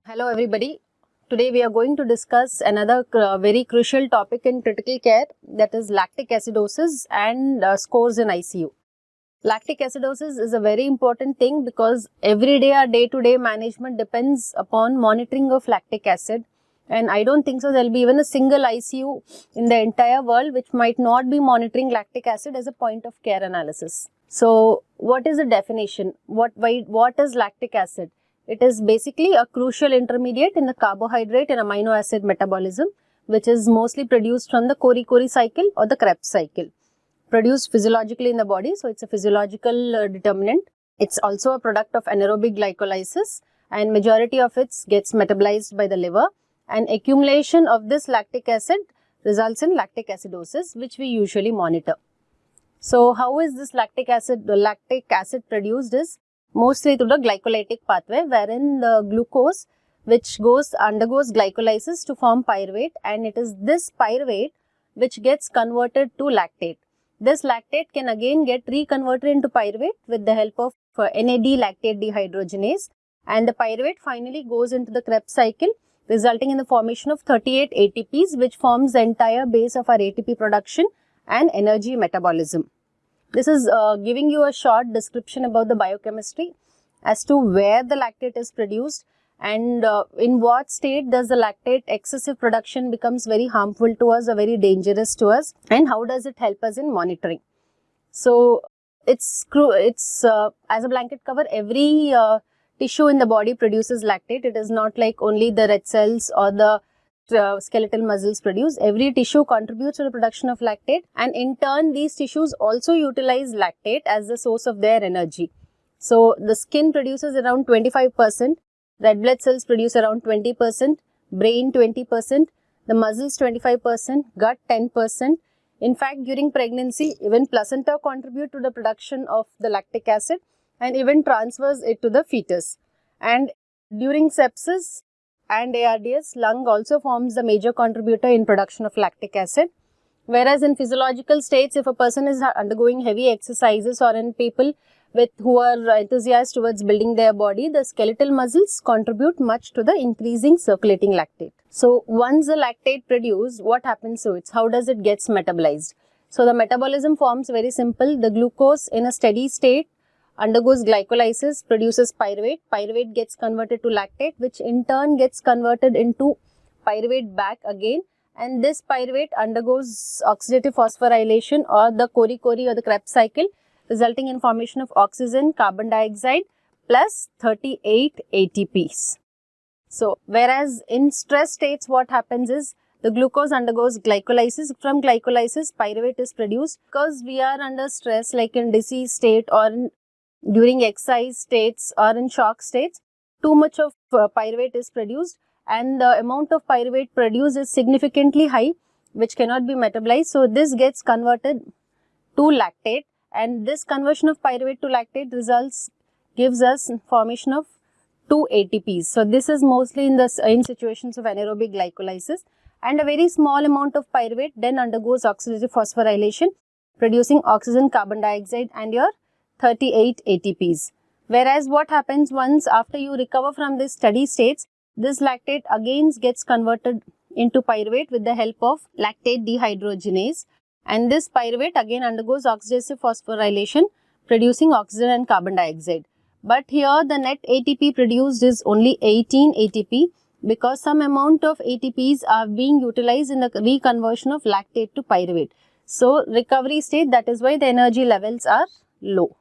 Hello everybody. Today we are going to discuss another very crucial topic in critical care, that is lactic acidosis and scores in ICU. Lactic acidosis is a very important thing because every day our day-to-day management depends upon monitoring of lactic acid, and I don't think so there will be even a single ICU in the entire world which might not be monitoring lactic acid as a point of care analysis. So what is the definition? What is lactic acid? It is basically a crucial intermediate in the carbohydrate and amino acid metabolism, which is mostly produced from the Cori-Cori cycle or the Krebs cycle, produced physiologically in the body. So it's a physiological determinant. It's also a product of anaerobic glycolysis, and majority of it gets metabolized by the liver, and accumulation of this lactic acid results in lactic acidosis, which we usually monitor. So how is this lactic acid produced is mostly through the glycolytic pathway, wherein the glucose which undergoes glycolysis to form pyruvate, and it is this pyruvate which gets converted to lactate. This lactate can again get reconverted into pyruvate with the help of NAD lactate dehydrogenase, and the pyruvate finally goes into the Krebs cycle, resulting in the formation of 38 ATPs, which forms the entire base of our ATP production and energy metabolism. This is giving you a short description about the biochemistry as to where the lactate is produced and in what state does the lactate excessive production becomes very harmful to us or very dangerous to us, and how does it help us in monitoring. So it's as a blanket cover, every tissue in the body produces lactate. It is not like only the red cells or the skeletal muscles produce. Every tissue contributes to the production of lactate, and in turn these tissues also utilize lactate as the source of their energy. So the skin produces around 25%, red blood cells produce around 20%, brain 20%, the muscles 25%, gut 10%. In fact, during pregnancy, even placenta contribute to the production of the lactic acid and even transfers it to the fetus. And during sepsis and ARDS, lung also forms the major contributor in production of lactic acid. Whereas in physiological states, if a person is undergoing heavy exercises or in people who are enthusiastic towards building their body, the skeletal muscles contribute much to the increasing circulating lactate. So once the lactate produced, what happens to it? How does it get metabolized? So the metabolism forms very simple. The glucose in a steady state undergoes glycolysis, produces pyruvate. Pyruvate gets converted to lactate, which in turn gets converted into pyruvate back again, and this pyruvate undergoes oxidative phosphorylation or the Cori-Cori or the Krebs cycle, resulting in formation of oxygen, carbon dioxide plus 38 ATPs. So whereas in stress states, what happens is the glucose undergoes glycolysis. From glycolysis, pyruvate is produced. Because we are under stress, like in disease state or during exercise states or in shock states, too much of pyruvate is produced, and the amount of pyruvate produced is significantly high, which cannot be metabolized. So this gets converted to lactate, and this conversion of pyruvate to lactate gives us formation of 2 ATPs. So this is mostly in situations of anaerobic glycolysis, and a very small amount of pyruvate then undergoes oxidative phosphorylation, producing oxygen, carbon dioxide and your 38 ATPs. Whereas what happens once after you recover from this steady states, this lactate again gets converted into pyruvate with the help of lactate dehydrogenase, and this pyruvate again undergoes oxidative phosphorylation, producing oxygen and carbon dioxide. But here the net ATP produced is only 18 ATP because some amount of ATPs are being utilized in the reconversion of lactate to pyruvate. So recovery state, that is why the energy levels are low.